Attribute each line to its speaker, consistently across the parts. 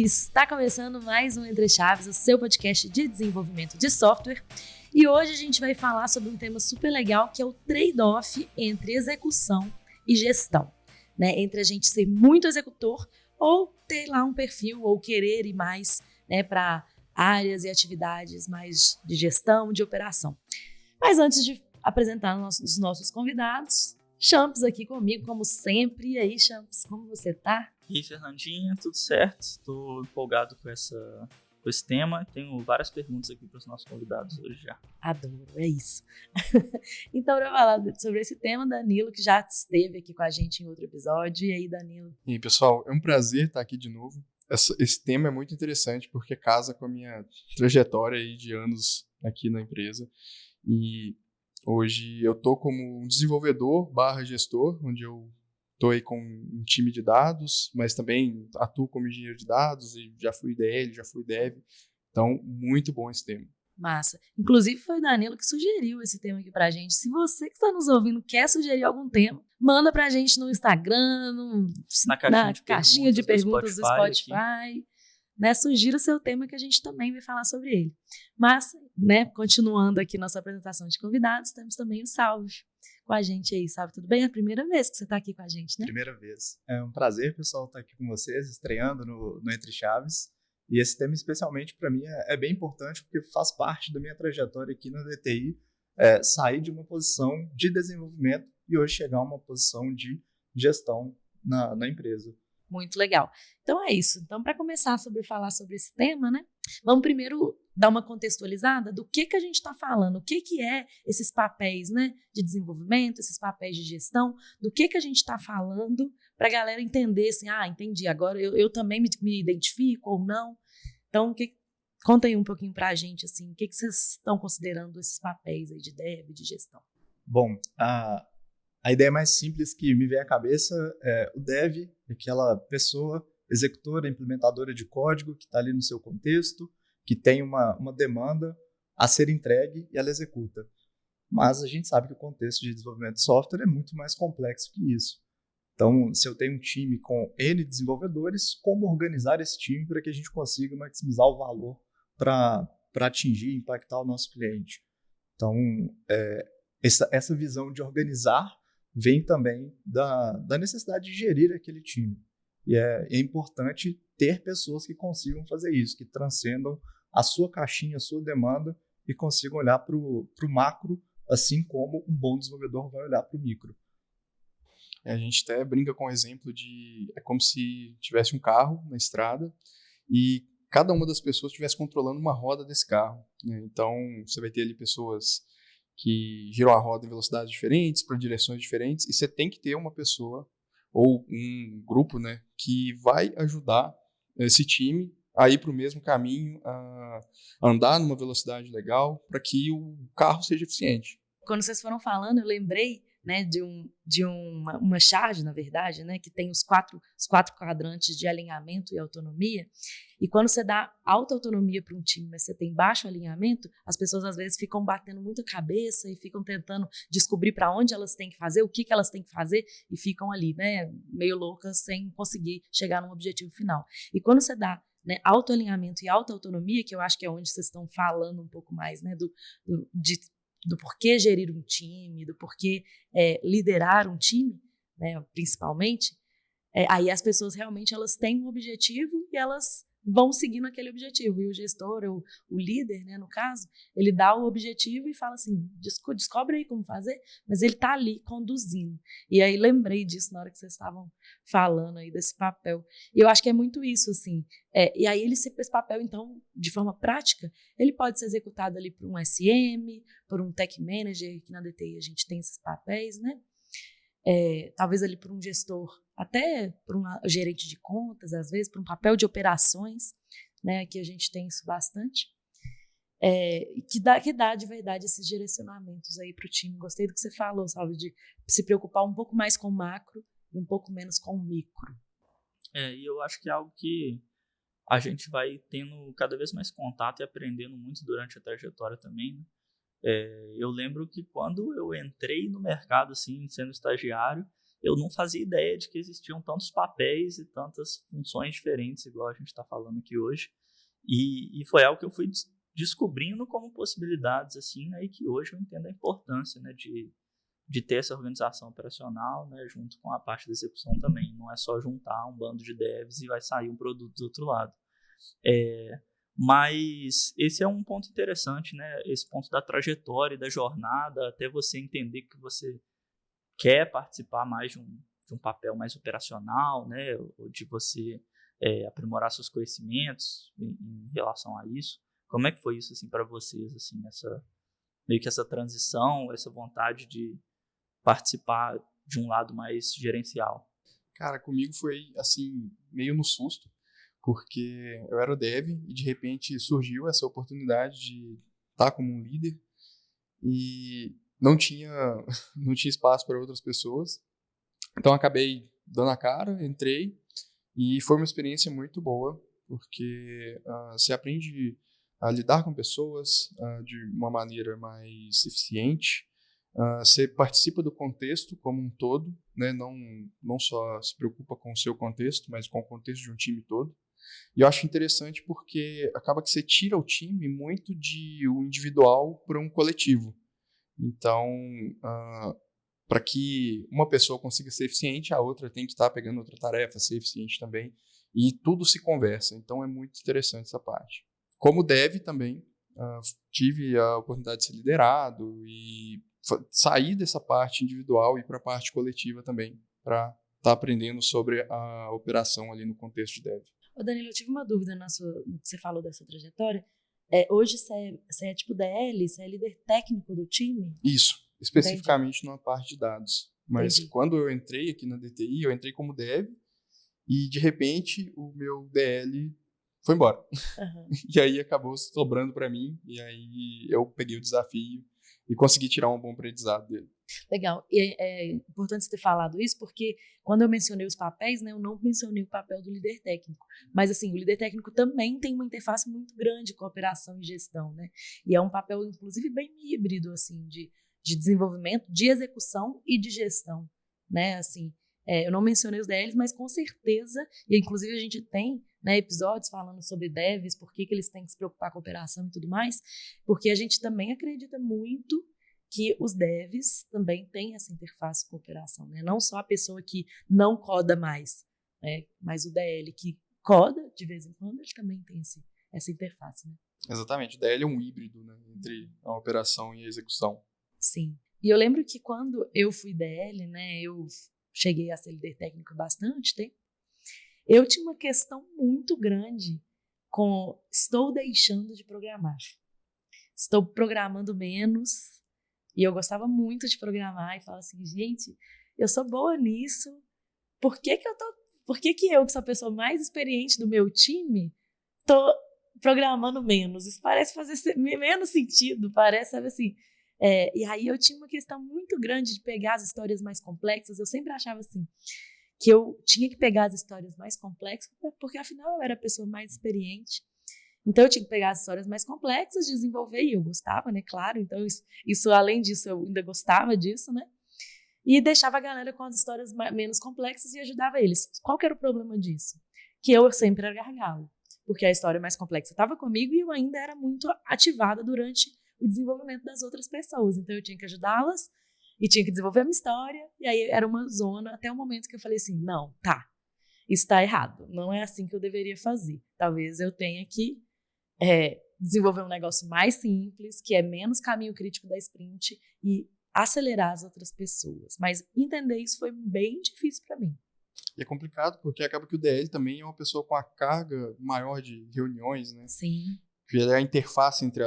Speaker 1: Está começando mais um Entre Chaves, o seu podcast de desenvolvimento de software. E hoje a gente vai falar sobre um tema super legal, que é o trade-off entre execução e gestão, né? Entre a gente ser muito executor ou ter lá um perfil ou querer ir mais, né, para áreas e atividades mais de gestão, de operação. Mas antes de apresentar os nossos convidados, Champs aqui comigo, como sempre. E aí, Champs, como você tá?
Speaker 2: E aí, Fernandinha, tudo certo? Estou empolgado com esse tema. Tenho várias perguntas aqui para os nossos convidados hoje já.
Speaker 1: Adoro, é isso. Então, para falar sobre esse tema, Danilo, que já esteve aqui com a gente em outro episódio. E aí, Danilo?
Speaker 3: E aí, pessoal, é um prazer estar aqui de novo. Esse tema é muito interessante porque casa com a minha trajetória aí de anos aqui na empresa. E hoje eu tô como um desenvolvedor / gestor, onde eu tô aí com um time de dados, mas também atuo como engenheiro de dados e já fui DL, já fui dev. Então, muito bom esse tema.
Speaker 1: Massa. Inclusive foi o Danilo que sugeriu esse tema aqui pra gente. Se você que está nos ouvindo quer sugerir algum tema, manda pra gente no Instagram, na caixinha de perguntas do Spotify. Né, sugira o seu tema que a gente também vai falar sobre ele. Mas, né, continuando aqui nossa apresentação de convidados, temos também o Salve com a gente aí. Salve, tudo bem? É a primeira vez que você está aqui com a gente, né?
Speaker 4: Primeira vez. É um prazer, pessoal, estar aqui com vocês, estreando no Entre Chaves. E esse tema, especialmente, para mim, é bem importante, porque faz parte da minha trajetória aqui na DTI, sair de uma posição de desenvolvimento e hoje chegar a uma posição de gestão na empresa.
Speaker 1: Muito legal. Então é isso. Então, para começar a falar sobre esse tema, né? Vamos primeiro dar uma contextualizada do que a gente está falando, o que é esses papéis, né, de desenvolvimento, esses papéis de gestão, do que a gente está falando, para a galera entender assim, entendi, agora eu também me identifico ou não. Então, conta aí um pouquinho para a gente, assim, o que vocês estão considerando esses papéis aí de dev, de gestão?
Speaker 4: Bom, a ideia mais simples que me vem à cabeça é o dev, aquela pessoa executora, implementadora de código que está ali no seu contexto, que tem uma demanda a ser entregue e ela executa. Mas a gente sabe que o contexto de desenvolvimento de software é muito mais complexo que isso. Então, se eu tenho um time com N desenvolvedores, como organizar esse time para que a gente consiga maximizar o valor para atingir e impactar o nosso cliente? Então, essa visão de organizar vem também da necessidade de gerir aquele time. E é importante ter pessoas que consigam fazer isso, que transcendam a sua caixinha, a sua demanda e consigam olhar para o macro, assim como um bom desenvolvedor vai olhar para o micro.
Speaker 3: A gente até brinca com o exemplo de... É como se tivesse um carro na estrada e cada uma das pessoas estivesse controlando uma roda desse carro, né? Então, você vai ter ali pessoas que giram a roda em velocidades diferentes, para direções diferentes, e você tem que ter uma pessoa ou um grupo, né, que vai ajudar esse time a ir para o mesmo caminho, a andar numa velocidade legal, para que o carro seja eficiente.
Speaker 1: Quando vocês foram falando, eu lembrei, né, de uma charge, na verdade, né, que tem os quatro quadrantes de alinhamento e autonomia. E quando você dá alta autonomia para um time, mas você tem baixo alinhamento, as pessoas às vezes ficam batendo muita cabeça e ficam tentando descobrir para onde elas têm que fazer, o que elas têm que fazer, e ficam ali, né, meio loucas, sem conseguir chegar num objetivo final. E quando você dá, né, alto alinhamento e alta autonomia, que eu acho que é onde vocês estão falando um pouco mais, né, do porquê gerir um time, do porquê liderar um time, né, principalmente, aí as pessoas realmente elas têm um objetivo e elas vão seguindo aquele objetivo. E o gestor, o líder, né, no caso, ele dá o objetivo e fala assim, descobre aí como fazer, mas ele está ali conduzindo. E aí lembrei disso na hora que vocês estavam falando aí desse papel. E eu acho que é muito isso, assim. E aí esse papel, então, de forma prática, ele pode ser executado ali por um SM, por um tech manager, que na DTI a gente tem esses papéis, né? Talvez ali por um gestor, até por um gerente de contas, às vezes, por um papel de operações, né? Aqui a gente tem isso bastante. Que dá de verdade esses direcionamentos aí para o time. Gostei do que você falou, sabe, de se preocupar um pouco mais com o macro e um pouco menos com o micro.
Speaker 2: E eu acho que é algo que a gente vai tendo cada vez mais contato e aprendendo muito durante a trajetória também, né? Eu lembro que quando eu entrei no mercado, assim, sendo estagiário, eu não fazia ideia de que existiam tantos papéis e tantas funções diferentes, igual a gente está falando aqui hoje. E foi algo que eu fui descobrindo como possibilidades, assim, né, e que hoje eu entendo a importância, né, de ter essa organização operacional, né, junto com a parte da execução também. Não é só juntar um bando de devs e vai sair um produto do outro lado. Mas esse é um ponto interessante, né, esse ponto da trajetória e da jornada, até você entender que você quer participar mais de um papel mais operacional, né, ou de você aprimorar seus conhecimentos em relação a isso. Como é que foi isso assim, para vocês, assim, meio que essa transição, essa vontade de participar de um lado mais gerencial?
Speaker 3: Cara, comigo foi assim, meio no susto, porque eu era o dev e de repente surgiu essa oportunidade de estar como um líder e não tinha espaço para outras pessoas. Então acabei dando a cara, entrei e foi uma experiência muito boa, porque você aprende a lidar com pessoas de uma maneira mais eficiente. Você participa do contexto como um todo, né? Não só se preocupa com o seu contexto, mas com o contexto de um time todo. E eu acho interessante porque acaba que você tira o time muito de um individual para um coletivo. Então, para que uma pessoa consiga ser eficiente, a outra tem que estar pegando outra tarefa, ser eficiente também. E tudo se conversa. Então, é muito interessante essa parte. Como dev também, tive a oportunidade de ser liderado e sair dessa parte individual e para a parte coletiva também, para estar aprendendo sobre a operação ali no contexto de dev.
Speaker 1: Ô Danilo, eu tive uma dúvida no que você falou dessa trajetória. Hoje você é tipo DL, você é líder técnico do time?
Speaker 3: Isso, especificamente na parte de dados. Mas
Speaker 1: Entendi.
Speaker 3: quando eu entrei aqui na DTI, eu entrei como dev e de repente o meu DL foi embora.
Speaker 1: Uhum.
Speaker 3: E aí acabou sobrando para mim e aí eu peguei o desafio e consegui tirar um bom aprendizado dele.
Speaker 1: Legal. E é importante você ter falado isso, porque quando eu mencionei os papéis, né, eu não mencionei o papel do líder técnico. Mas, assim, o líder técnico também tem uma interface muito grande com operação e gestão, né? E é um papel, inclusive, bem híbrido, assim, de desenvolvimento, de execução e de gestão, né? Assim, eu não mencionei os DLs, mas com certeza, e inclusive a gente tem, né, episódios falando sobre devs, por que eles têm que se preocupar com a operação e tudo mais, porque a gente também acredita muito que os devs também têm essa interface com a operação, né? Não só a pessoa que não coda mais, né? Mas o DL que coda de vez em quando, ele também tem essa interface, né?
Speaker 3: Exatamente, o DL é um híbrido, né, entre a operação e a execução.
Speaker 1: Sim. E eu lembro que quando eu fui DL, né, eu cheguei a ser líder técnico há bastante tempo, eu tinha uma questão muito grande com estou deixando de programar. Estou programando menos. E eu gostava muito de programar e falava assim, gente, eu sou boa nisso, por que eu, que sou a pessoa mais experiente do meu time, tô programando menos? Isso parece fazer menos sentido, parece, sabe assim. E aí eu tinha uma questão muito grande de pegar as histórias mais complexas, eu sempre achava assim, que eu tinha que pegar as histórias mais complexas, porque afinal eu era a pessoa mais experiente. Então, eu tinha que pegar as histórias mais complexas, desenvolver, e eu gostava, né, claro. Então, isso além disso, eu ainda gostava disso, né? E deixava a galera com as histórias menos complexas e ajudava eles. Qual que era o problema disso? Que eu sempre era gargalo, porque a história mais complexa estava comigo e eu ainda era muito ativada durante o desenvolvimento das outras pessoas. Então, eu tinha que ajudá-las e tinha que desenvolver a minha história, e aí era uma zona, até o momento que eu falei assim, não, tá, isso está errado, não é assim que eu deveria fazer. Talvez eu tenha que desenvolver um negócio mais simples, que é menos caminho crítico da sprint e acelerar as outras pessoas. Mas entender isso foi bem difícil para mim.
Speaker 3: E é complicado porque acaba que o DL também é uma pessoa com a carga maior de reuniões, né?
Speaker 1: Sim.
Speaker 3: Que é a interface entre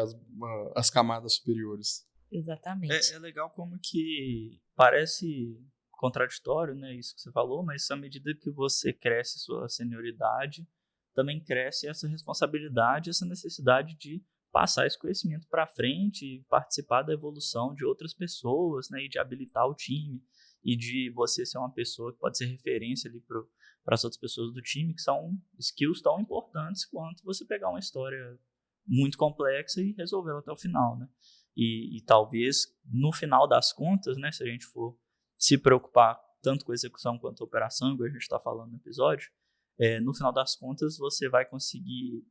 Speaker 3: as camadas superiores.
Speaker 1: Exatamente.
Speaker 2: É legal como que parece contraditório, né, isso que você falou, mas à medida que você cresce sua senioridade, também cresce essa responsabilidade, essa necessidade de passar esse conhecimento para frente e participar da evolução de outras pessoas, né, e de habilitar o time, e de você ser uma pessoa que pode ser referência ali para as outras pessoas do time, que são skills tão importantes quanto você pegar uma história muito complexa e resolvê-la até o final, né? E talvez, no final das contas, né, se a gente for se preocupar tanto com a execução quanto a operação, igual a gente está falando no episódio, no final das contas você vai conseguir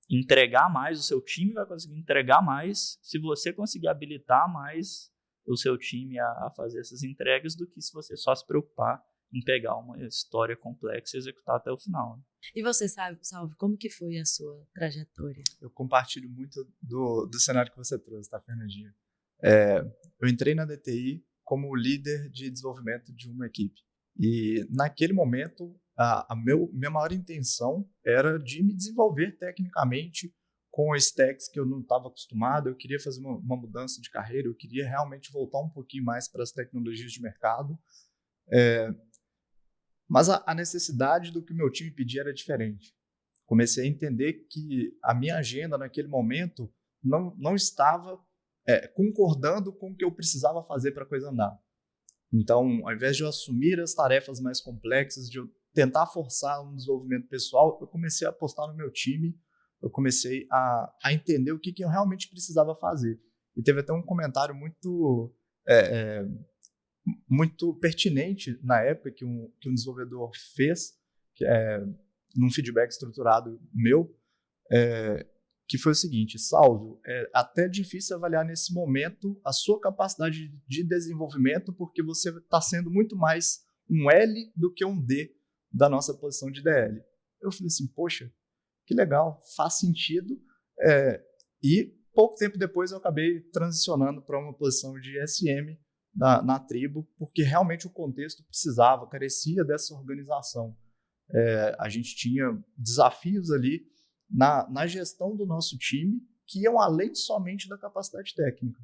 Speaker 2: entregar mais, o seu time vai conseguir entregar mais se você conseguir habilitar mais o seu time a fazer essas entregas do que se você só se preocupar em pegar uma história complexa e executar até o final.
Speaker 1: E você Salve, como que foi a sua trajetória?
Speaker 4: Eu compartilho muito do cenário que você trouxe, tá, Fernandinha? Eu entrei na DTI como líder de desenvolvimento de uma equipe. E naquele momento, minha maior intenção era de me desenvolver tecnicamente com stacks que eu não estava acostumado. Eu queria fazer uma mudança de carreira, eu queria realmente voltar um pouquinho mais para as tecnologias de mercado. Mas a necessidade do que o meu time pedia era diferente. Comecei a entender que a minha agenda naquele momento não estava concordando com o que eu precisava fazer para a coisa andar. Então, ao invés de eu assumir as tarefas mais complexas, de eu tentar forçar um desenvolvimento pessoal, eu comecei a apostar no meu time, eu comecei a entender o que eu realmente precisava fazer. E teve até um comentário muito pertinente na época que um desenvolvedor fez, num feedback estruturado meu, que foi o seguinte: Salvio, é até difícil avaliar nesse momento a sua capacidade de desenvolvimento, porque você está sendo muito mais um L do que um D da nossa posição de DL. Eu falei assim, poxa, que legal, faz sentido. E pouco tempo depois eu acabei transicionando para uma posição de SM na tribo, porque realmente o contexto carecia dessa organização. A gente tinha desafios ali na gestão do nosso time que iam além somente da capacidade técnica.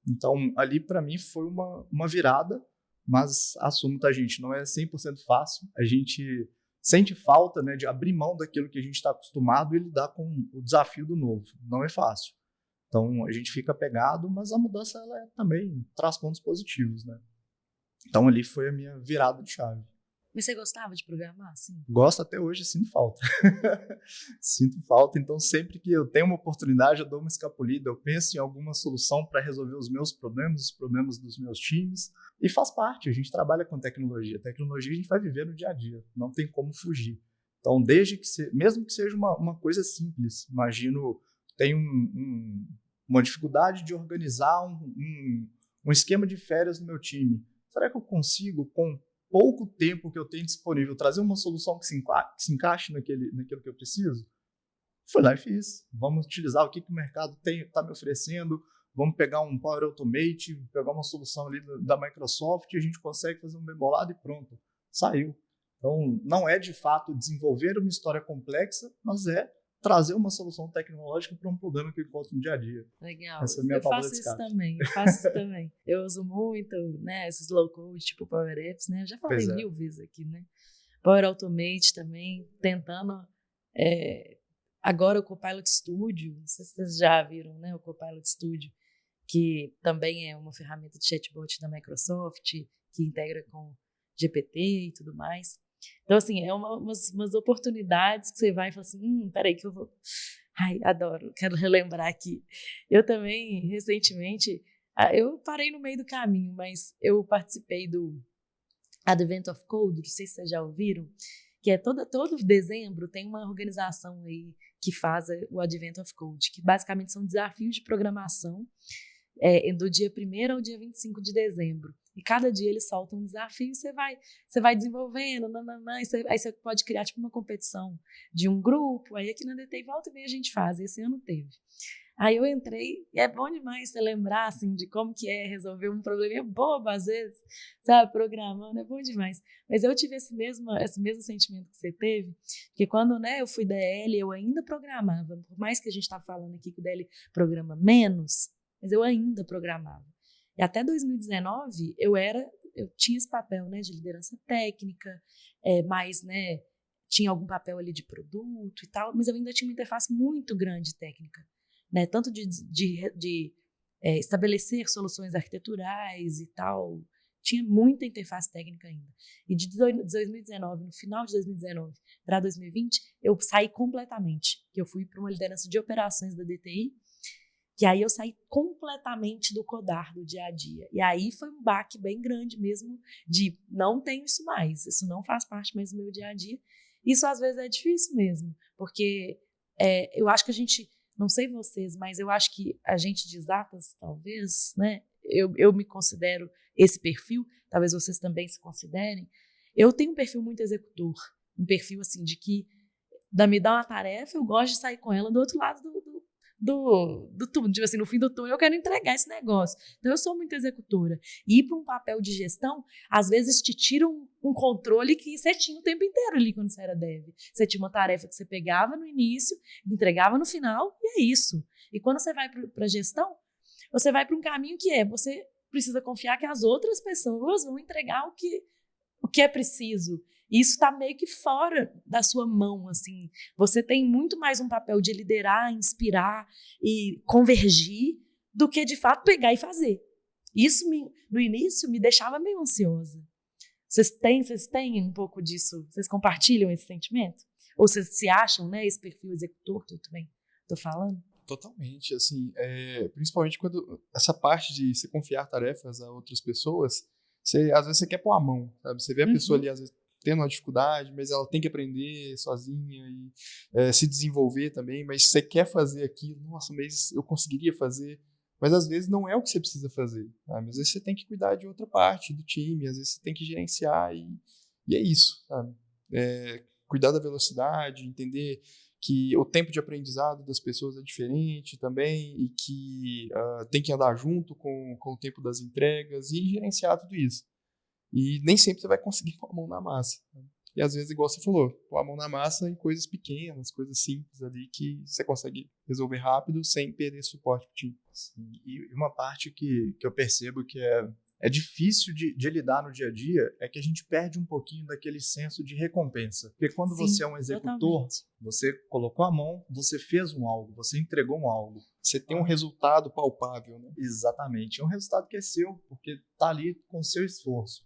Speaker 4: Então, ali para mim foi uma virada, mas assumo, tá, gente, não é 100% fácil. A gente sente falta, né, de abrir mão daquilo que a gente está acostumado e lidar com o desafio do novo. Não é fácil. Então, a gente fica apegado, mas a mudança ela também traz pontos positivos, né? Então, ali foi a minha virada de chave.
Speaker 1: Mas você gostava de programar, assim?
Speaker 4: Gosto até hoje, sinto falta. Sinto falta, então sempre que eu tenho uma oportunidade, eu dou uma escapulida, eu penso em alguma solução para resolver os meus problemas, os problemas dos meus times, e faz parte, a gente trabalha com tecnologia. Tecnologia a gente vai viver no dia a dia, não tem como fugir. Então, mesmo que seja uma coisa simples, imagino, tem uma dificuldade de organizar um esquema de férias no meu time. Será que eu consigo, com pouco tempo que eu tenho disponível, trazer uma solução que se encaixe naquilo que eu preciso? Fui lá e fiz. Vamos utilizar o que o mercado está me oferecendo, vamos pegar um Power Automate, pegar uma solução ali da Microsoft, e a gente consegue fazer um bem bolado e pronto. Saiu. Então, não é de fato desenvolver uma história complexa, mas é trazer uma solução tecnológica para um problema que eu encontro no dia a dia.
Speaker 1: Legal.
Speaker 4: Essa é a minha
Speaker 1: Eu faço isso também. Eu uso muito, né, esses low code, tipo Power Apps, né? Eu já falei 1000 vezes aqui, né? Power Automate também, tentando. Agora o Copilot Studio, não sei se vocês já viram, né? O Copilot Studio, que também é uma ferramenta de chatbot da Microsoft, que integra com GPT e tudo mais. Então, assim, é umas oportunidades que você vai e fala assim, peraí que eu vou... Ai, adoro, quero relembrar aqui. Eu também, recentemente, eu parei no meio do caminho, mas eu participei do Advent of Code, não sei se vocês já ouviram, que é todo dezembro tem uma organização aí que faz o Advent of Code, que basicamente são desafios de programação do dia 1º ao dia 25 de dezembro. E cada dia eles soltam um desafio e você vai desenvolvendo, aí você pode criar tipo uma competição de um grupo, aí aqui na DTI volta e meia a gente faz, esse ano teve. Aí eu entrei, e é bom demais você lembrar, assim, de como que é resolver um probleminha bobo, às vezes, sabe, programando, é bom demais. Mas eu tive esse mesmo sentimento que você teve, porque quando, né, eu fui DL, eu ainda programava, por mais que a gente está falando aqui que o DL programa menos, mas eu ainda programava. E até 2019, eu tinha esse papel, né, de liderança técnica, mas, né, tinha algum papel ali de produto e tal, mas eu ainda tinha uma interface muito grande técnica, né, tanto de estabelecer soluções arquiteturais e tal, tinha muita interface técnica ainda. E de 2019, no final de 2019 para 2020, eu saí completamente, que eu fui para uma liderança de operações da DTI, Que aí eu saí completamente do codar do dia a dia. E aí foi um baque bem grande mesmo de não tenho isso mais, isso não faz parte mais do meu dia a dia. Isso às vezes é difícil mesmo, porque eu acho que a gente, não sei vocês, mas eu acho que a gente de exatas, talvez, né? Eu me considero esse perfil, talvez vocês também se considerem. Eu tenho um perfil muito executor, um perfil assim de que me dá uma tarefa, eu gosto de sair com ela do outro lado do túnel, tipo assim, no fim do túnel eu quero entregar esse negócio. Então eu sou muito executora. E ir para um papel de gestão, às vezes te tira um controle que você tinha o tempo inteiro ali quando você era dev. Você tinha uma tarefa que você pegava no início, entregava no final, e é isso. E quando você vai para a gestão, você vai para um caminho que você precisa confiar que as outras pessoas vão entregar o que é preciso. Isso está meio que fora da sua mão, assim. Você tem muito mais um papel de liderar, inspirar e convergir do que, de fato, pegar e fazer. Isso, no início, me deixava meio ansiosa. Vocês têm um pouco disso? Vocês compartilham esse sentimento? Ou vocês se acham, né, esse perfil executor que eu também estou falando?
Speaker 3: Totalmente, assim, principalmente quando essa parte de se confiar tarefas a outras pessoas, às vezes você quer pôr a mão, sabe? Você vê a pessoa ali, às vezes, tendo uma dificuldade, mas ela tem que aprender sozinha e se desenvolver também, mas você quer fazer aquilo, nossa, mas eu conseguiria fazer, mas às vezes não é o que você precisa fazer, sabe? Às vezes você tem que cuidar de outra parte do time, às vezes você tem que gerenciar e é isso, sabe? Cuidar da velocidade, entender que o tempo de aprendizado das pessoas é diferente também e que tem que andar junto com o tempo das entregas e gerenciar tudo isso. E nem sempre você vai conseguir pôr a mão na massa. Né? E às vezes, igual você falou, pôr a mão na massa em coisas pequenas, coisas simples ali que você consegue resolver rápido sem perder suporte pro time.
Speaker 4: Sim, e uma parte que eu percebo que é difícil de lidar no dia a dia é que a gente perde um pouquinho daquele senso de recompensa. Porque quando você é um executor, totalmente. Você colocou a mão, você fez algo, você entregou algo.
Speaker 3: Você tem um resultado palpável, né?
Speaker 4: Exatamente. É um resultado que é seu, porque está ali com o seu esforço.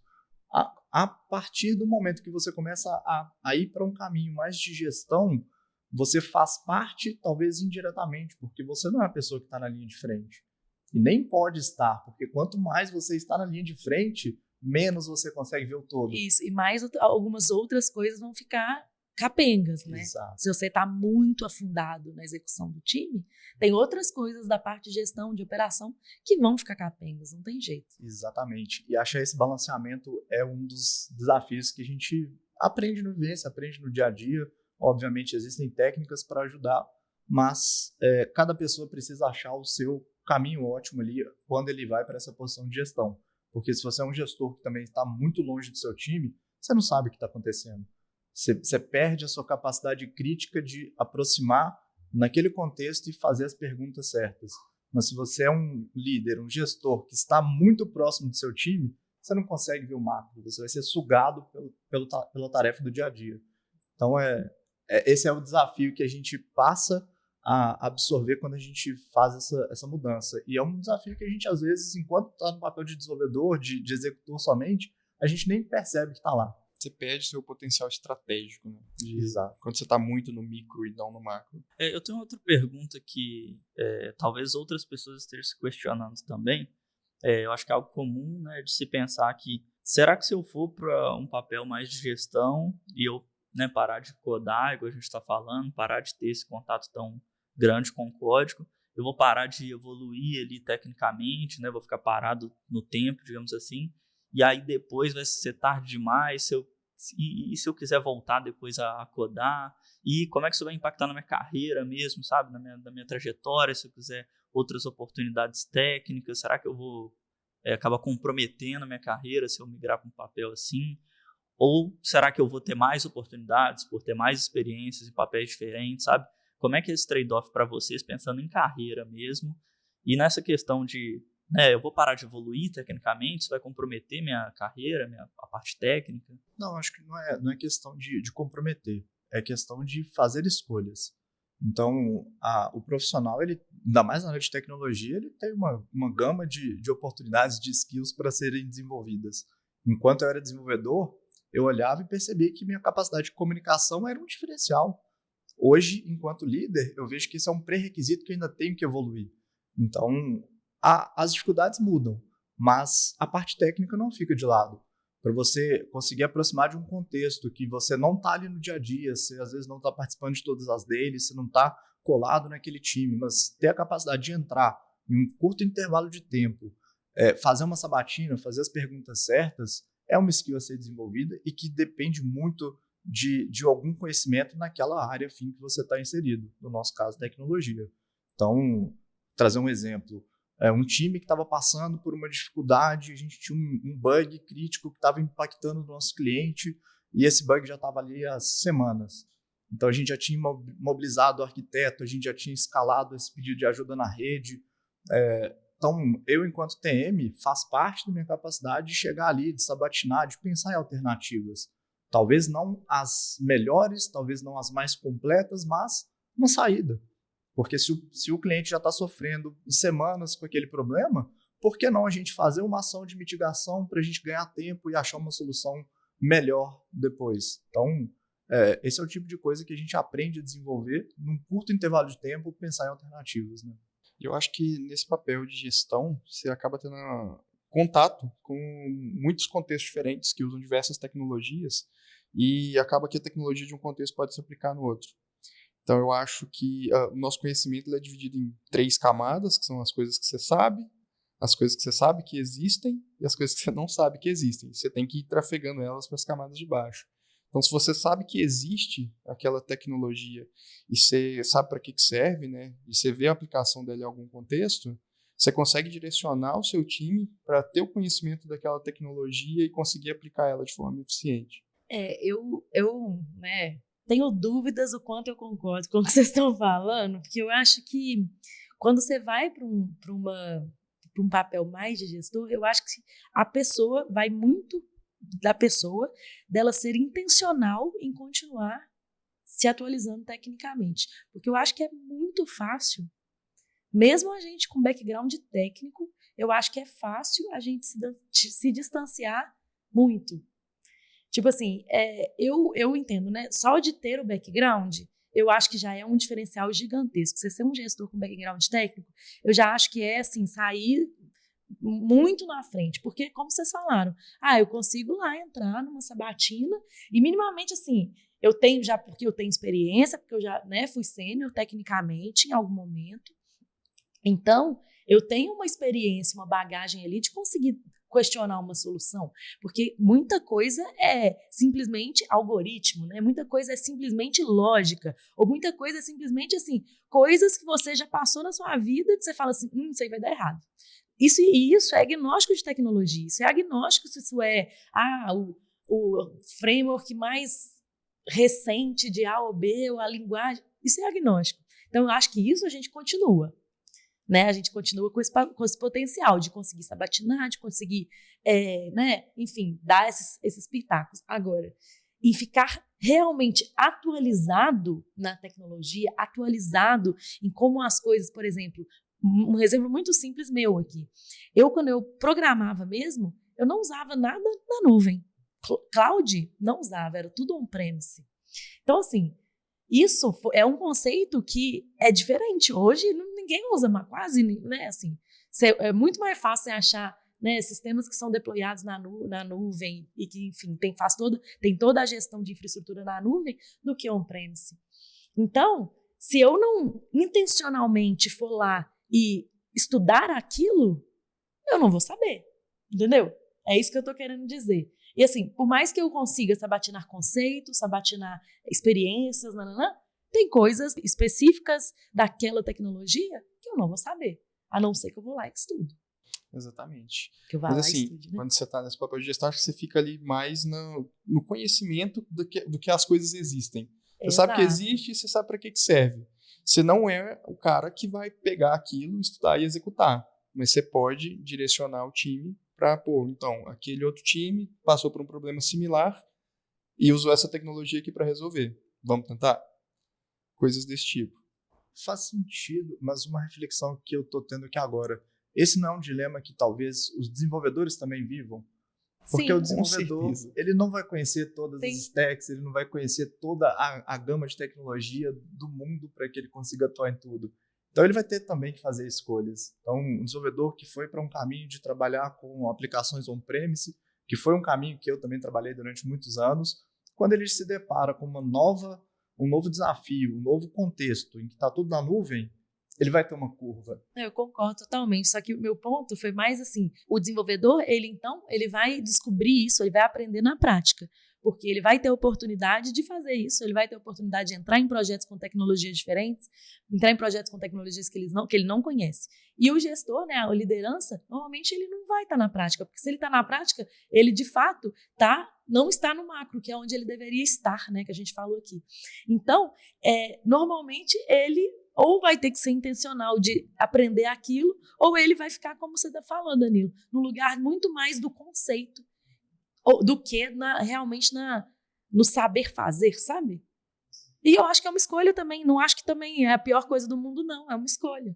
Speaker 4: A partir do momento que você começa a ir para um caminho mais de gestão, você faz parte, talvez indiretamente, porque você não é a pessoa que está na linha de frente. E nem pode estar, porque quanto mais você está na linha de frente, menos você consegue ver o todo.
Speaker 1: Isso, e mais algumas outras coisas vão ficar capengas, né?
Speaker 4: Exato.
Speaker 1: Se você está muito afundado na execução do time, tem outras coisas da parte de gestão, de operação, que vão ficar capengas, não tem jeito.
Speaker 4: Exatamente. E achar esse balanceamento é um dos desafios que a gente aprende no vivência, aprende no dia a dia. Obviamente existem técnicas para ajudar, mas cada pessoa precisa achar o seu caminho ótimo ali quando ele vai para essa posição de gestão. Porque se você é um gestor que também está muito longe do seu time, você não sabe o que está acontecendo. Você perde a sua capacidade crítica de aproximar naquele contexto e fazer as perguntas certas. Mas se você é um líder, um gestor que está muito próximo do seu time, você não consegue ver o macro, você vai ser sugado pela tarefa do dia a dia. Então, esse é o desafio que a gente passa a absorver quando a gente faz essa mudança. E é um desafio que a gente, às vezes, enquanto está no papel de desenvolvedor, de executor somente, a gente nem percebe que está lá.
Speaker 3: Você perde seu potencial estratégico, né?
Speaker 4: Exato.
Speaker 3: Quando você está muito no micro e não no macro.
Speaker 2: Eu tenho outra pergunta que talvez outras pessoas estejam se questionando também. Eu acho que é algo comum, né, de se pensar que será que se eu for para um papel mais de gestão e eu, né, parar de codar, igual a gente está falando, parar de ter esse contato tão grande com o código, eu vou parar de evoluir ali tecnicamente, né, vou ficar parado no tempo, digamos assim, e aí depois vai ser tarde demais se eu quiser voltar depois a codar, e como é que isso vai impactar na minha carreira mesmo, sabe, na minha trajetória, se eu quiser outras oportunidades técnicas, será que eu vou acabar comprometendo a minha carreira se eu migrar para um papel assim? Ou será que eu vou ter mais oportunidades por ter mais experiências em papéis diferentes, sabe? Como é que é esse trade-off para vocês, pensando em carreira mesmo? E nessa questão de, eu vou parar de evoluir tecnicamente, isso vai comprometer minha carreira, a parte técnica?
Speaker 4: Não, acho que não é questão de comprometer, é questão de fazer escolhas. Então, o profissional, ele, ainda mais na área de tecnologia, ele tem uma gama de oportunidades, de skills para serem desenvolvidas. Enquanto eu era desenvolvedor, eu olhava e percebia que minha capacidade de comunicação era um diferencial. Hoje, enquanto líder, eu vejo que isso é um pré-requisito que eu ainda tenho que evoluir. Então, as dificuldades mudam, mas a parte técnica não fica de lado. Para você conseguir aproximar de um contexto que você não está ali no dia a dia, você às vezes não está participando de todas as deles, você não está colado naquele time, mas ter a capacidade de entrar em um curto intervalo de tempo, fazer uma sabatina, fazer as perguntas certas, é uma skill a ser desenvolvida e que depende muito de algum conhecimento naquela área fim que você está inserido, no nosso caso, tecnologia. Então, trazer um exemplo, um time que estava passando por uma dificuldade, a gente tinha um bug crítico que estava impactando o nosso cliente e esse bug já estava ali há semanas. Então, a gente já tinha mobilizado o arquiteto, a gente já tinha escalado esse pedido de ajuda na rede. Então, eu, enquanto TM, faz parte da minha capacidade de chegar ali, de sabatinar, de pensar em alternativas. Talvez não as melhores, talvez não as mais completas, mas uma saída. Porque se o cliente já está sofrendo em semanas com aquele problema, por que não a gente fazer uma ação de mitigação para a gente ganhar tempo e achar uma solução melhor depois? Então, esse é o tipo de coisa que a gente aprende a desenvolver num curto intervalo de tempo, pensar em alternativas, né?
Speaker 3: Eu acho que nesse papel de gestão, você acaba tendo contato com muitos contextos diferentes que usam diversas tecnologias e acaba que a tecnologia de um contexto pode se aplicar no outro. Então, eu acho que o nosso conhecimento ele é dividido em 3 camadas, que são as coisas que você sabe, as coisas que você sabe que existem e as coisas que você não sabe que existem. Você tem que ir trafegando elas para as camadas de baixo. Então, se você sabe que existe aquela tecnologia e você sabe para que serve, né, e você vê a aplicação dela em algum contexto, você consegue direcionar o seu time para ter o conhecimento daquela tecnologia e conseguir aplicar ela de forma eficiente.
Speaker 1: Né, tenho dúvidas o quanto eu concordo com o que vocês estão falando, porque eu acho que quando você vai para um papel mais de gestor, eu acho que a pessoa vai muito da pessoa, dela ser intencional em continuar se atualizando tecnicamente. Porque eu acho que é muito fácil, mesmo a gente com background técnico, eu acho que é fácil a gente se distanciar muito. Tipo assim, eu entendo, né? Só de ter o background, eu acho que já é um diferencial gigantesco. Você ser um gestor com background técnico, eu já acho que é, assim, sair muito na frente, porque, como vocês falaram, eu consigo lá entrar numa sabatina e minimamente, assim, eu tenho já, porque eu tenho experiência, porque eu já, né, fui sênior tecnicamente em algum momento, então, eu tenho uma experiência, uma bagagem ali de conseguir questionar uma solução, porque muita coisa é simplesmente algoritmo, né? Muita coisa é simplesmente lógica, ou muita coisa é simplesmente, assim, coisas que você já passou na sua vida que você fala assim, isso aí vai dar errado. Isso é agnóstico de tecnologia, isso é agnóstico se isso é o framework mais recente de A ou B, ou a linguagem, isso é agnóstico. Então, eu acho que isso a gente continua. Né? A gente continua com esse potencial de conseguir sabatinar, de conseguir, né? Enfim, dar esses pitacos. Agora, em ficar realmente atualizado na tecnologia, atualizado em como as coisas, por exemplo, um exemplo muito simples meu aqui. Quando eu programava mesmo, eu não usava nada na nuvem. Cloud não usava, era tudo on-premise. Então, assim, isso é um conceito que é diferente. Hoje, ninguém usa quase, né? Assim, é muito mais fácil você achar, né, sistemas que são deployados na nuvem e que, enfim, tem toda a gestão de infraestrutura na nuvem do que on-premise. Então, se eu não intencionalmente for lá e estudar aquilo, eu não vou saber, entendeu? É isso que eu estou querendo dizer. E assim, por mais que eu consiga sabatinar conceitos, sabatinar experiências, tem coisas específicas daquela tecnologia que eu não vou saber, a não ser que eu vou lá e estudo.
Speaker 3: Exatamente.
Speaker 1: Que eu vá
Speaker 3: Mas
Speaker 1: lá
Speaker 3: assim,
Speaker 1: e estude, né?
Speaker 3: quando você está nesse papel de gestão, acho que você fica ali mais no conhecimento do que as coisas existem. Você sabe que existe e você sabe para que serve. Você não é o cara que vai pegar aquilo, estudar e executar, mas você pode direcionar o time para, então, aquele outro time passou por um problema similar e usou essa tecnologia aqui para resolver. Vamos tentar? Coisas desse tipo.
Speaker 4: Faz sentido, mas uma reflexão que eu estou tendo aqui agora. Esse não é um dilema que talvez os desenvolvedores também vivam? Porque
Speaker 1: Sim,
Speaker 4: o desenvolvedor, ele não vai conhecer todas as stacks, ele não vai conhecer toda a gama de tecnologia do mundo para que ele consiga atuar em tudo. Então ele vai ter também que fazer escolhas. Então um desenvolvedor que foi para um caminho de trabalhar com aplicações on-premise, que foi um caminho que eu também trabalhei durante muitos anos, quando ele se depara com um novo desafio, um novo contexto em que está tudo na nuvem, ele vai ter uma curva.
Speaker 1: Eu concordo totalmente, só que o meu ponto foi mais assim, o desenvolvedor, ele vai descobrir isso, ele vai aprender na prática, porque ele vai ter a oportunidade de fazer isso, ele vai ter a oportunidade de entrar em projetos com tecnologias diferentes, entrar em projetos com tecnologias que ele não conhece. E o gestor, né, a liderança, normalmente ele não vai estar na prática, porque se ele está na prática, ele de fato não está no macro, que é onde ele deveria estar, né, que a gente falou aqui. Então, normalmente ele ou vai ter que ser intencional de aprender aquilo, ou ele vai ficar, como você está falando, Danilo, no lugar muito mais do conceito, do que realmente no saber fazer, sabe? E eu acho que é uma escolha também, não acho que também é a pior coisa do mundo, não, é uma escolha.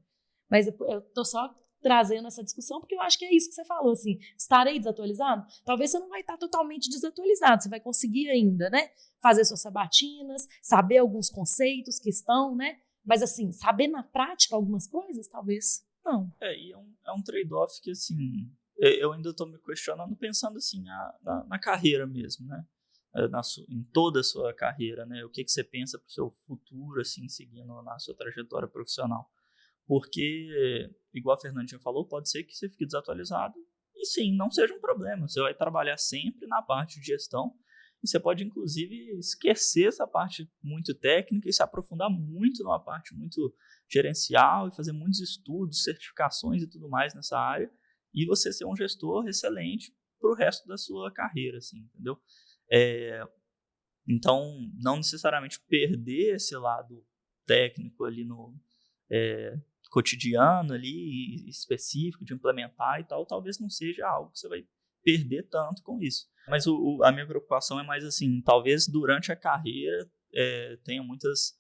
Speaker 1: Mas eu tô só trazendo essa discussão porque eu acho que é isso que você falou, assim, estarei desatualizado? Talvez você não vai estar totalmente desatualizado, você vai conseguir ainda, né, fazer suas sabatinas, saber alguns conceitos que estão, né, mas assim, saber na prática algumas coisas, talvez não.
Speaker 2: E é um trade-off que, assim, eu ainda estou me questionando, pensando assim, na carreira mesmo, né? Em toda a sua carreira, né? O que você pensa para o seu futuro, assim, seguindo na sua trajetória profissional. Porque, igual a Fernandinha falou, pode ser que você fique desatualizado e sim, não seja um problema. Você vai trabalhar sempre na parte de gestão e você pode, inclusive, esquecer essa parte muito técnica e se aprofundar muito numa parte muito gerencial e fazer muitos estudos, certificações e tudo mais nessa área e você ser um gestor excelente para o resto da sua carreira, assim, entendeu? Então, não necessariamente perder esse lado técnico ali no cotidiano ali, específico, de implementar e tal, talvez não seja algo que você vai perder tanto com isso. Mas a minha preocupação é mais assim, talvez durante a carreira tenha muitas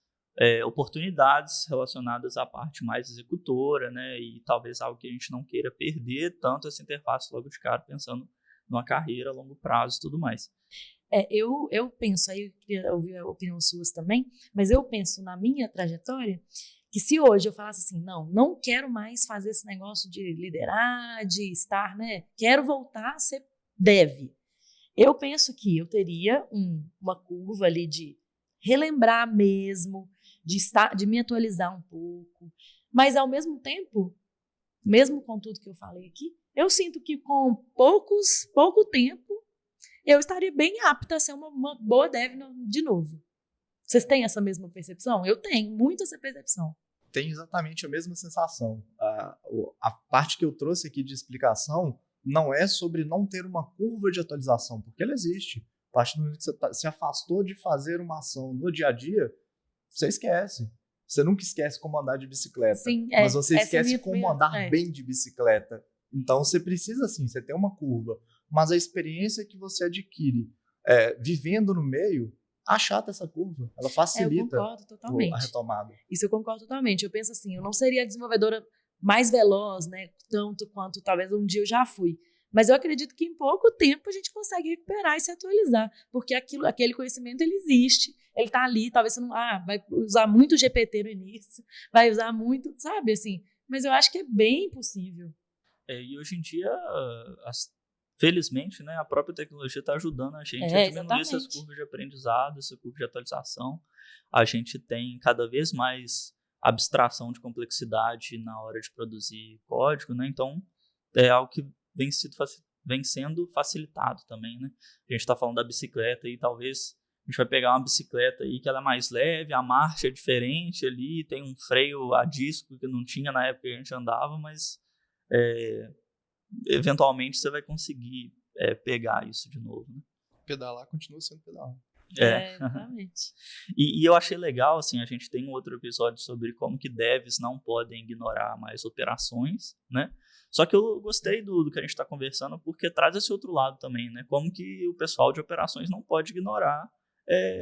Speaker 2: oportunidades relacionadas à parte mais executora, né, e talvez algo que a gente não queira perder tanto essa interface logo de cara, pensando numa carreira a longo prazo e tudo mais.
Speaker 1: Eu penso, aí eu queria ouvir a opinião suas também, mas eu penso na minha trajetória, que se hoje eu falasse assim, não quero mais fazer esse negócio de liderar, de estar, né, quero voltar a ser dev. Eu penso que eu teria uma curva ali de relembrar mesmo, de me atualizar um pouco, mas ao mesmo tempo, mesmo com tudo que eu falei aqui, eu sinto que com pouco tempo, eu estaria bem apta a ser uma boa dev de novo. Vocês têm essa mesma percepção? Eu tenho muito essa percepção.
Speaker 4: Tem exatamente a mesma sensação. A parte que eu trouxe aqui de explicação não é sobre não ter uma curva de atualização, porque ela existe. A partir do momento que você se afastou de fazer uma ação no dia a dia, você esquece. Você nunca esquece como andar de bicicleta.
Speaker 1: Sim,
Speaker 4: mas você esquece como andar bem de bicicleta. Então, você precisa, sim, você tem uma curva. Mas a experiência que você adquire vivendo no meio achata essa curva. Ela facilita a retomada.
Speaker 1: Isso eu concordo totalmente. Eu penso assim, eu não seria a desenvolvedora mais veloz, né, tanto quanto talvez um dia eu já fui. Mas eu acredito que em pouco tempo a gente consegue recuperar e se atualizar, porque aquele conhecimento ele existe, ele está ali, talvez você não vai usar muito GPT no início, vai usar muito, sabe, assim, mas eu acho que é bem possível.
Speaker 2: E hoje em dia, felizmente, né, a própria tecnologia está ajudando a gente a diminuir essas curvas de aprendizado, essa curva de atualização. A gente tem cada vez mais abstração de complexidade na hora de produzir código, né? Então, é algo que vem sendo facilitado também, né? A gente está falando da bicicleta e talvez a gente vai pegar uma bicicleta aí que ela é mais leve, a marcha é diferente ali, tem um freio a disco que não tinha na época que a gente andava, mas eventualmente você vai conseguir pegar isso de novo, né?
Speaker 3: Pedalar continua sendo pedalar.
Speaker 1: Exatamente.
Speaker 2: E eu achei legal, assim, a gente tem um outro episódio sobre como que devs não podem ignorar mais operações, né? Só que eu gostei do que a gente está conversando porque traz esse outro lado também, né? Como que o pessoal de operações não pode ignorar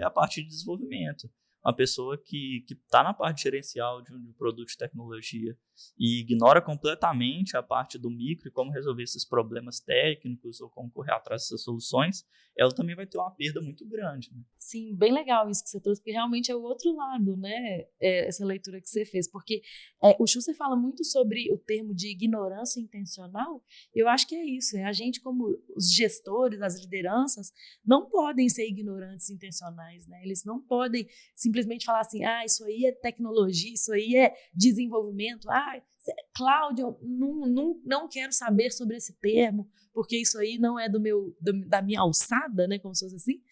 Speaker 2: a parte de desenvolvimento. Uma pessoa que está na parte gerencial de um produto de tecnologia e ignora completamente a parte do micro e como resolver esses problemas técnicos ou como correr atrás dessas soluções, ela também vai ter uma perda muito grande, né?
Speaker 1: Sim, bem legal isso que você trouxe, porque realmente é o outro lado, né? Essa leitura que você fez, porque o Schuster fala muito sobre o termo de ignorância intencional, e eu acho que é isso, a gente como os gestores, as lideranças, não podem ser ignorantes intencionais, né? Eles não podem simplesmente falar assim, isso aí é tecnologia, isso aí é desenvolvimento, Cláudio, não quero saber sobre esse termo, porque isso aí não é da minha alçada, né? Como se fosse assim.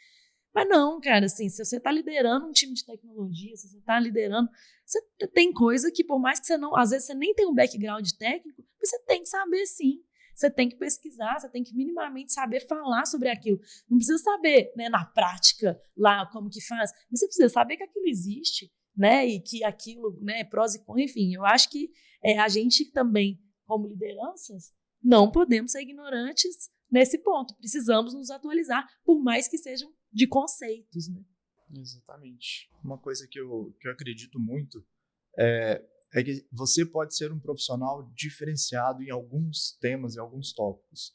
Speaker 1: Mas não, cara, assim, se você está liderando um time de tecnologia, se você está liderando, você tem coisa que, por mais que você não, às vezes você nem tem um background técnico, mas você tem que saber sim. Você tem que pesquisar, você tem que minimamente saber falar sobre aquilo. Não precisa saber, né, na prática, lá, como que faz, mas você precisa saber que aquilo existe, né, e que aquilo, né, prós e contras, enfim, eu acho que a gente também, como lideranças, não podemos ser ignorantes nesse ponto. Precisamos nos atualizar, por mais que sejam de conceitos, né?
Speaker 3: Exatamente.
Speaker 4: Uma coisa que eu acredito muito é que você pode ser um profissional diferenciado em alguns temas, em alguns tópicos,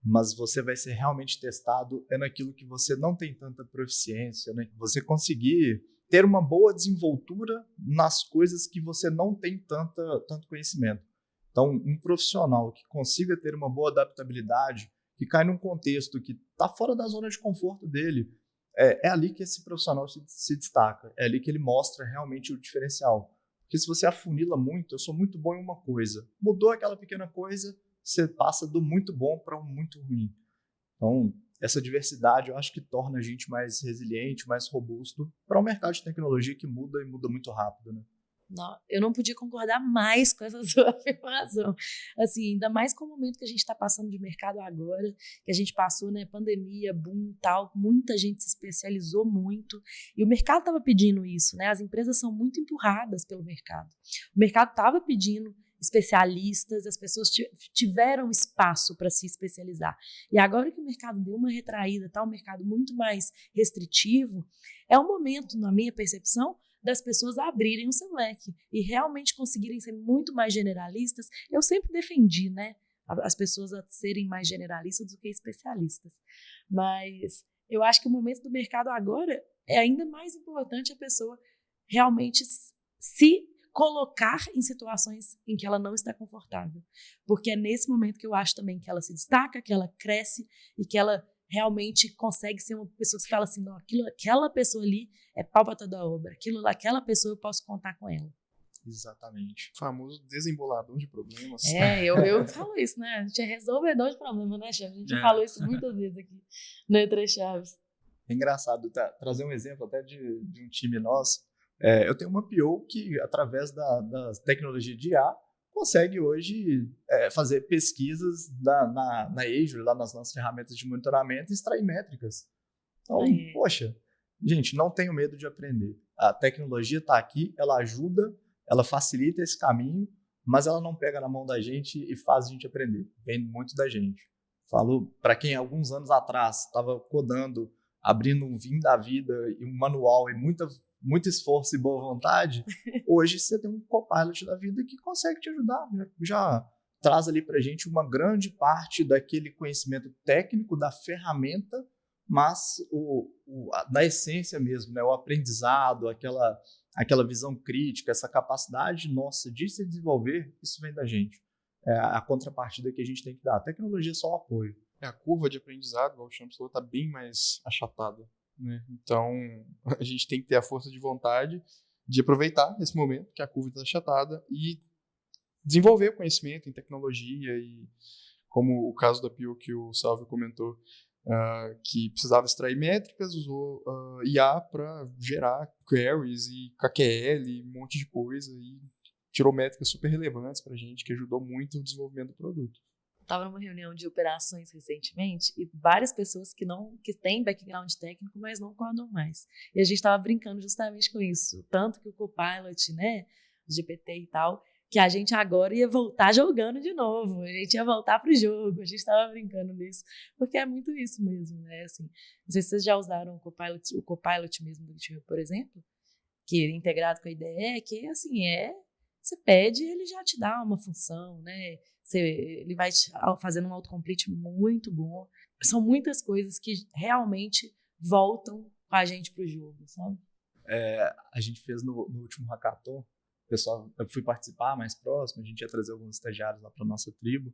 Speaker 4: mas você vai ser realmente testado naquilo que você não tem tanta proficiência, né? Você conseguir ter uma boa desenvoltura nas coisas que você não tem tanto conhecimento. Então, um profissional que consiga ter uma boa adaptabilidade, que cai num contexto que está fora da zona de conforto dele, é ali que esse profissional se destaca, é ali que ele mostra realmente o diferencial. Porque se você afunila muito, eu sou muito bom em uma coisa, mudou aquela pequena coisa, você passa do muito bom para um muito ruim. Então, essa diversidade eu acho que torna a gente mais resiliente, mais robusto para um mercado de tecnologia que muda e muda muito rápido, né?
Speaker 1: Não, eu não podia concordar mais com essa sua afirmação. Assim, ainda mais com o momento que a gente está passando de mercado agora, que a gente passou, né, pandemia, boom, tal, muita gente se especializou muito e o mercado estava pedindo isso, né? As empresas são muito empurradas pelo mercado. O mercado estava pedindo especialistas, as pessoas tiveram espaço para se especializar. E agora que o mercado deu uma retraída, tá um mercado muito mais restritivo, é um momento, na minha percepção, das pessoas abrirem o seu leque e realmente conseguirem ser muito mais generalistas. Eu sempre defendi, né, as pessoas a serem mais generalistas do que especialistas. Mas eu acho que o momento do mercado agora é ainda mais importante a pessoa realmente se colocar em situações em que ela não está confortável. Porque é nesse momento que eu acho também que ela se destaca, que ela cresce e que ela realmente consegue ser uma pessoa que fala assim, não, aquela pessoa ali é pau pra toda obra, aquela pessoa eu posso contar com ela.
Speaker 4: Exatamente.
Speaker 3: O famoso desembolador de problemas.
Speaker 1: Eu falo isso, né? A gente é resolvedor de problemas, né, Chaves? A gente falou isso muitas vezes aqui no Entre Chaves.
Speaker 4: É engraçado trazer um exemplo até de um time nosso. Eu tenho uma PO que, através da tecnologia de IA, consegue hoje fazer pesquisas na Azure, lá nas nossas ferramentas de monitoramento e extrair métricas. Então, poxa, gente, não tenho medo de aprender. A tecnologia está aqui, ela ajuda, ela facilita esse caminho, mas ela não pega na mão da gente e faz a gente aprender. Vem muito da gente. Falo para quem alguns anos atrás estava codando, abrindo um Vim da vida e um manual e muito esforço e boa vontade, hoje você tem um Copilot da vida que consegue te ajudar, já traz ali para a gente uma grande parte daquele conhecimento técnico da ferramenta, mas na essência mesmo, né, o aprendizado, aquela visão crítica, essa capacidade nossa de se desenvolver, isso vem da gente. É a contrapartida que a gente tem que dar. A tecnologia é só o apoio.
Speaker 3: A curva de aprendizado, igual o Champs falou, está bem mais achatada, né? Então, a gente tem que ter a força de vontade de aproveitar esse momento que a curva está achatada e desenvolver o conhecimento em tecnologia e, como o caso da PIO que o Salvio comentou, que precisava extrair métricas, usou IA para gerar queries e KQL, um monte de coisa e tirou métricas super relevantes para a gente, que ajudou muito no desenvolvimento do produto.
Speaker 1: Estava numa reunião de operações recentemente e várias pessoas que têm background técnico, mas não codam mais. E a gente estava brincando justamente com isso. Tanto que o Copilot, né, o GPT e tal, que a gente agora ia voltar jogando de novo. A gente ia voltar pro jogo. A gente estava brincando nisso. Porque é muito isso mesmo, né? Assim, não sei se vocês já usaram o Copilot mesmo do GitHub, por exemplo, que é integrado com a IDE, que assim, você pede e ele já te dá uma função, né? Ele vai fazendo um autocomplete muito bom. São muitas coisas que realmente voltam com a gente pro jogo, sabe?
Speaker 4: A gente fez no último hackathon, pessoal, eu fui participar mais próximo, a gente ia trazer alguns estagiários lá para nossa tribo,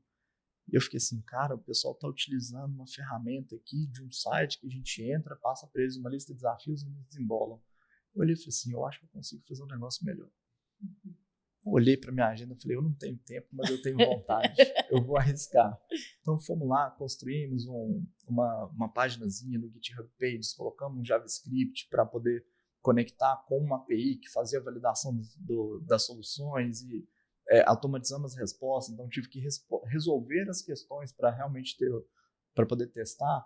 Speaker 4: e eu fiquei assim, cara, o pessoal tá utilizando uma ferramenta aqui de um site que a gente entra, passa para eles uma lista de desafios e eles desembolam. Eu olhei e falei assim, eu acho que eu consigo fazer um negócio melhor. Eu olhei para minha agenda e falei, eu não tenho tempo, mas eu tenho vontade, eu vou arriscar. Então fomos lá, construímos uma paginazinha no GitHub Pages, colocamos um JavaScript para poder conectar com uma API que fazia a validação das soluções e automatizamos as respostas. Então tive que resolver as questões para realmente para poder testar.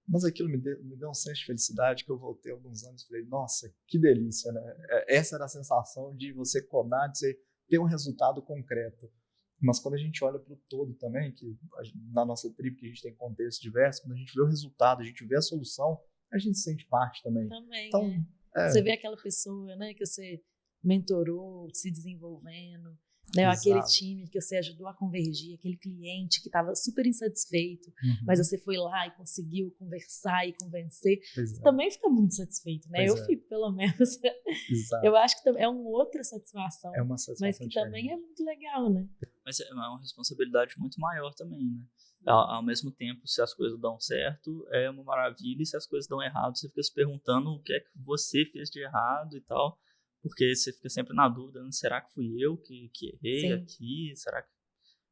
Speaker 4: Mas aquilo me deu um senso de felicidade que eu voltei alguns anos e falei, nossa, que delícia, né? Essa era a sensação de você codar, de você ter um resultado concreto. Mas quando a gente olha para o todo também, que na nossa tribo que a gente tem contextos diversos, quando a gente vê o resultado, a gente vê a solução, a gente se sente parte também.
Speaker 1: Também,
Speaker 4: então,
Speaker 1: Você vê aquela pessoa, né, que você mentorou, se desenvolvendo, né,
Speaker 4: Exato.
Speaker 1: aquele time que você ajudou a convergir, aquele cliente que estava super insatisfeito, mas você foi lá e conseguiu conversar e convencer, você também fica muito satisfeito, né? Eu fico, pelo menos.
Speaker 4: Exato.
Speaker 1: Eu acho que é uma outra satisfação,
Speaker 4: é uma satisfação
Speaker 1: mas que
Speaker 4: diferente.
Speaker 1: também é muito legal, né?
Speaker 2: Mas é uma responsabilidade muito maior também, né? Ao mesmo tempo, se as coisas dão certo, é uma maravilha, e se as coisas dão errado, você fica se perguntando o que é que você fez de errado e tal, porque você fica sempre na dúvida, será que fui eu que errei
Speaker 1: Sim.
Speaker 2: aqui? Será que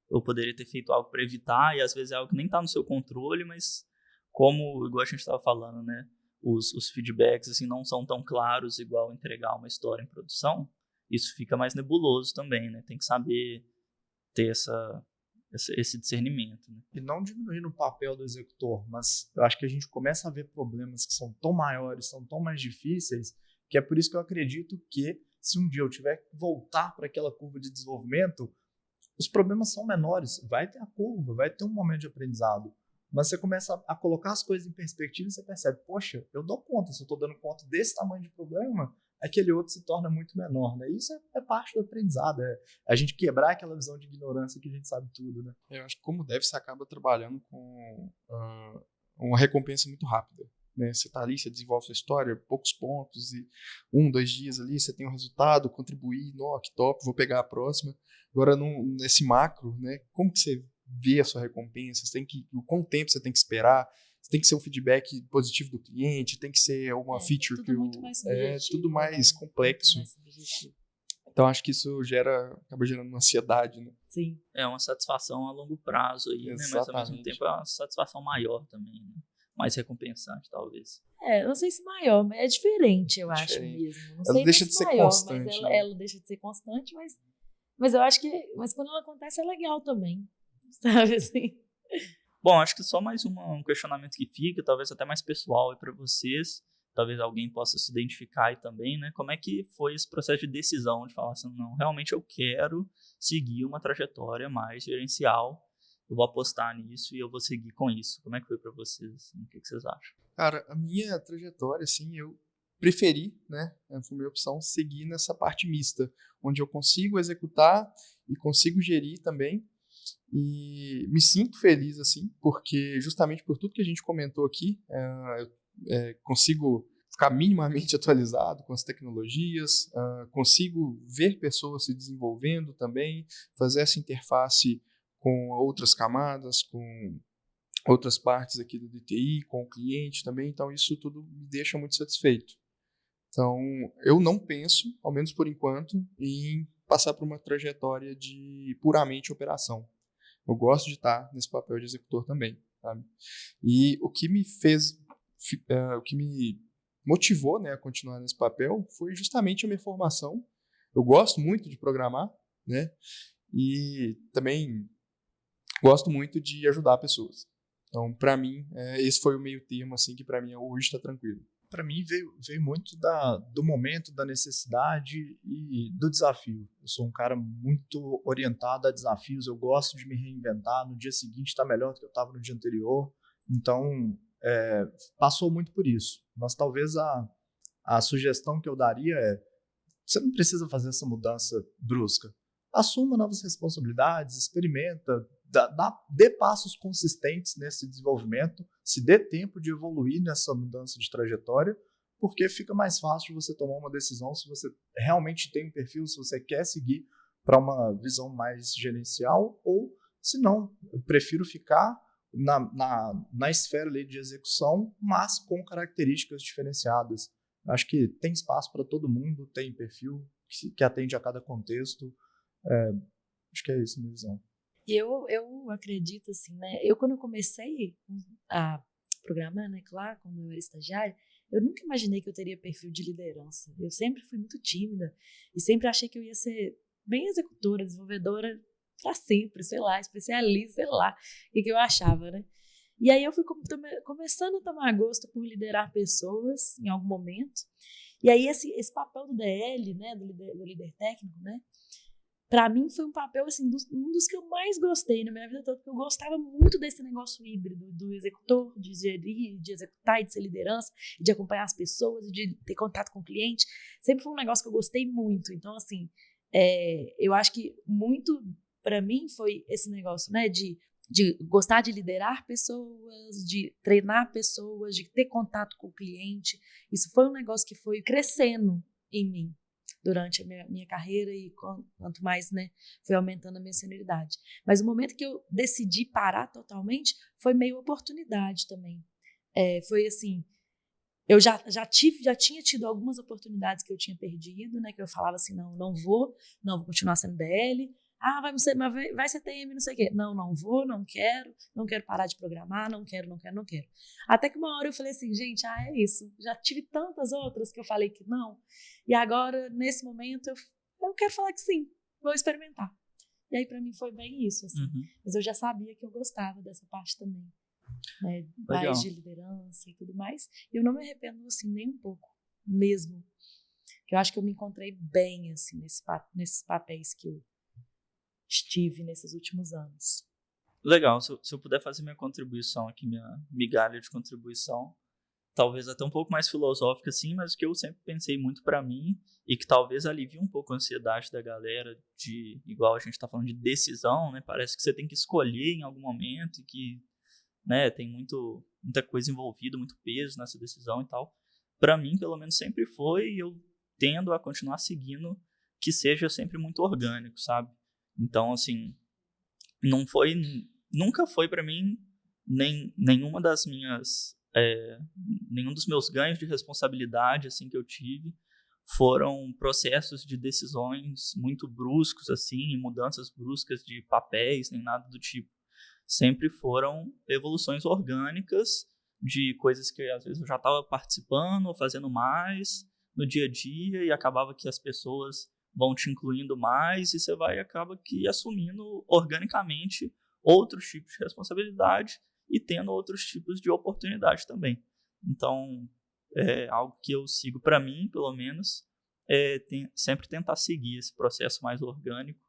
Speaker 2: eu poderia ter feito algo para evitar? E às vezes é algo que nem está no seu controle, mas como, igual a gente estava falando, né? Os feedbacks assim, não são tão claros igual entregar uma história em produção, isso fica mais nebuloso também, né? Tem que saber ter esse discernimento, né?
Speaker 4: E não diminuindo o papel do executor, mas eu acho que a gente começa a ver problemas que são tão maiores, são tão mais difíceis, que é por isso que eu acredito que se um dia eu tiver que voltar para aquela curva de desenvolvimento, os problemas são menores, vai ter a curva, vai ter um momento de aprendizado, mas você começa a colocar as coisas em perspectiva e você percebe, poxa, eu dou conta, se eu estou dando conta desse tamanho de problema, aquele outro se torna muito menor, né? Isso é parte do aprendizado, é a gente quebrar aquela visão de ignorância que a gente sabe tudo, né?
Speaker 3: Eu acho que como dev você acaba trabalhando com uma recompensa muito rápida, né? Você está ali, você desenvolve sua história, poucos pontos, e 2 dias ali você tem um resultado, contribuir, que top, vou pegar a próxima. Agora, nesse macro, né? Como que você vê a sua recompensa? O quanto tempo você tem que esperar? Tem que ser um feedback positivo do cliente, tem que ser uma feature
Speaker 1: tudo
Speaker 3: que
Speaker 1: muito mais subjetivo,
Speaker 3: tudo mais complexo.
Speaker 1: Muito mais subjetivo.
Speaker 3: Então acho que isso acaba gerando uma ansiedade, né?
Speaker 1: Sim.
Speaker 2: É uma satisfação a longo prazo aí, né? Mas ao mesmo tempo é uma satisfação maior também, né? Mais recompensante, talvez.
Speaker 1: Não sei se maior, mas é diferente, eu acho mesmo. Não
Speaker 3: ela
Speaker 1: sei
Speaker 3: deixa de ser
Speaker 1: maior,
Speaker 3: constante.
Speaker 1: Mas
Speaker 3: né?
Speaker 1: ela deixa de ser constante, mas eu acho que. Mas quando ela acontece é legal também. Sabe assim?
Speaker 2: Bom, acho que só mais um questionamento que fica, talvez até mais pessoal para vocês, talvez alguém possa se identificar aí também, né? Como é que foi esse processo de decisão, de falar assim, não, realmente eu quero seguir uma trajetória mais gerencial, eu vou apostar nisso e eu vou seguir com isso. Como é que foi para vocês? Assim? O que vocês acham?
Speaker 3: Cara, a minha trajetória, assim, eu preferi, né? Foi minha opção seguir nessa parte mista, onde eu consigo executar e consigo gerir também. E me sinto feliz, assim, porque justamente por tudo que a gente comentou aqui, consigo ficar minimamente atualizado com as tecnologias, consigo ver pessoas se desenvolvendo também, fazer essa interface com outras camadas, com outras partes aqui do DTI, com o cliente também, então isso tudo me deixa muito satisfeito. Então, eu não penso, ao menos por enquanto, em passar por uma trajetória de puramente operação. Eu gosto de estar nesse papel de executor também, sabe? E o que me motivou, né, a continuar nesse papel foi justamente a minha formação. Eu gosto muito de programar, né? E também gosto muito de ajudar pessoas. Então, para mim, esse foi o meio termo, assim, que para mim hoje está tranquilo.
Speaker 4: Para mim veio muito do momento, da necessidade e do desafio. Eu sou um cara muito orientado a desafios, eu gosto de me reinventar, no dia seguinte estar melhor do que eu estava no dia anterior, então passou muito por isso. Mas talvez a sugestão que eu daria é, você não precisa fazer essa mudança brusca. Assuma novas responsabilidades, experimenta, dê passos consistentes nesse desenvolvimento, se dê tempo de evoluir nessa mudança de trajetória, porque fica mais fácil você tomar uma decisão se você realmente tem um perfil, se você quer seguir para uma visão mais gerencial, ou se não, eu prefiro ficar na esfera ali de execução, mas com características diferenciadas. Acho que tem espaço para todo mundo, tem perfil que atende a cada contexto. Acho que é isso a minha visão.
Speaker 1: Eu acredito assim, né? Quando eu comecei a programar, né, claro, quando eu era estagiária, eu nunca imaginei que eu teria perfil de liderança. Eu sempre fui muito tímida e sempre achei que eu ia ser bem executora, desenvolvedora para sempre, sei lá, especialista, sei lá, o que eu achava, né? E aí eu fui começando a tomar gosto por liderar pessoas em algum momento. E aí esse papel do DL, né, do líder técnico, né, para mim foi um papel assim um dos que eu mais gostei na minha vida toda, porque eu gostava muito desse negócio híbrido do executor, de gerir, de executar, e de ser liderança, de acompanhar as pessoas, de ter contato com o cliente. Sempre foi um negócio que eu gostei muito. Então assim, eu acho que muito para mim foi esse negócio, né, de gostar de liderar pessoas, de treinar pessoas, de ter contato com o cliente. Isso foi um negócio que foi crescendo em mim durante a minha carreira e quanto mais, né, foi aumentando a minha senioridade. Mas o momento que eu decidi parar totalmente foi meio oportunidade também. Foi assim, eu já tinha tido algumas oportunidades que eu tinha perdido, né, que eu falava assim, não vou continuar sendo DL. Mas vai ser TM, não sei o quê. Não vou, não quero parar de programar, não quero. Até que uma hora eu falei assim, gente, é isso. Já tive tantas outras que eu falei que não. E agora, nesse momento, eu quero falar que sim, vou experimentar. E aí, pra mim, foi bem isso, assim.
Speaker 2: Uhum.
Speaker 1: Mas eu já sabia que eu gostava dessa parte também, né?
Speaker 2: Legal.
Speaker 1: Mais de liderança e tudo mais. E eu não me arrependo, assim, nem um pouco, mesmo. Eu acho que eu me encontrei bem, assim, nesses papéis que eu estive nesses últimos anos.
Speaker 2: Legal, se eu puder fazer minha contribuição aqui, minha migalha de contribuição, talvez até um pouco mais filosófica assim, mas que eu sempre pensei muito para mim e que talvez alivie um pouco a ansiedade da galera de, igual a gente tá falando de decisão, né? Parece que você tem que escolher em algum momento e que, né, tem muita coisa envolvida, muito peso nessa decisão e tal. Para mim, pelo menos sempre foi, e eu tendo a continuar seguindo que seja sempre muito orgânico, sabe? Então, assim, nunca foi para mim nenhuma das minhas nenhum dos meus ganhos de responsabilidade assim que eu tive foram processos de decisões muito bruscos assim, mudanças bruscas de papéis, nem nada do tipo. Sempre foram evoluções orgânicas de coisas que às vezes eu já estava participando ou fazendo mais no dia a dia e acabava que as pessoas vão te incluindo mais e você acaba que assumindo organicamente outros tipos de responsabilidade e tendo outros tipos de oportunidade também. Então, algo que eu sigo para mim, pelo menos, sempre tentar seguir esse processo mais orgânico,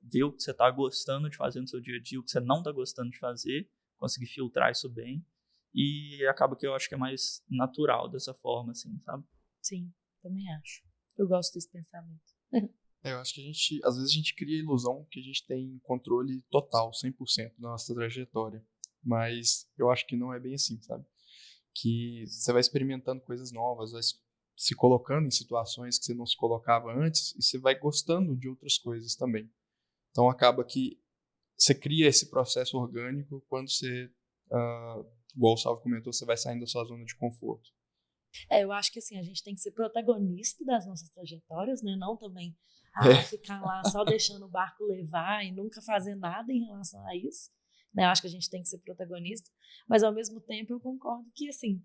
Speaker 2: ver o que você está gostando de fazer no seu dia a dia, o que você não está gostando de fazer, conseguir filtrar isso bem, e acaba que eu acho que é mais natural dessa forma, assim, sabe?
Speaker 1: Sim, também acho. Eu gosto desse pensamento.
Speaker 3: Eu acho que às vezes a gente cria a ilusão que a gente tem controle total, 100% da nossa trajetória. Mas eu acho que não é bem assim, sabe? Que você vai experimentando coisas novas, vai se colocando em situações que você não se colocava antes e você vai gostando de outras coisas também. Então acaba que você cria esse processo orgânico quando você, igual o Salvo comentou, você vai saindo da sua zona de conforto.
Speaker 1: Eu acho que assim, a gente tem que ser protagonista das nossas trajetórias, né? Não também ficar lá só deixando o barco levar e nunca fazer nada em relação a isso. Né? Eu acho que a gente tem que ser protagonista, mas ao mesmo tempo eu concordo que assim,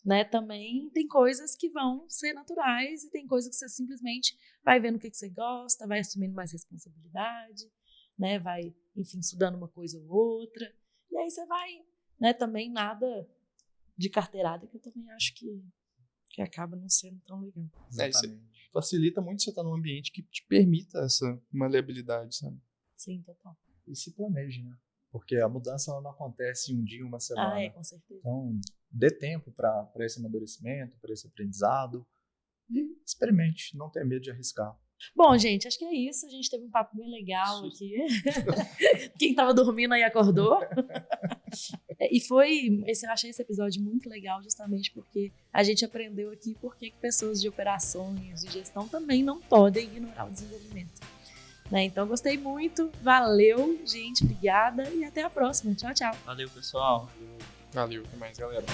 Speaker 1: né, também tem coisas que vão ser naturais e tem coisas que você simplesmente vai vendo o que você gosta, vai assumindo mais responsabilidade, né? Vai, enfim, estudando uma coisa ou outra. E aí você vai, né, também nada de carteirada, que eu também acho que acaba não sendo tão legal.
Speaker 3: Isso facilita muito você estar num ambiente que te permita essa maleabilidade, sabe?
Speaker 1: Sim, total.
Speaker 4: E se planeje, né? Porque a mudança ela não acontece em um dia, uma semana.
Speaker 1: Com certeza.
Speaker 4: Então, dê tempo para esse amadurecimento, para esse aprendizado e experimente, não tenha medo de arriscar.
Speaker 1: Bom, gente, acho que é isso. A gente teve um papo bem legal aqui. Quem tava dormindo aí acordou. Eu achei esse episódio muito legal justamente porque a gente aprendeu aqui por que pessoas de operações, de gestão também não podem ignorar o desenvolvimento. Né? Então, gostei muito. Valeu, gente. Obrigada e até a próxima. Tchau, tchau.
Speaker 2: Valeu, pessoal.
Speaker 3: Valeu, até mais, galera.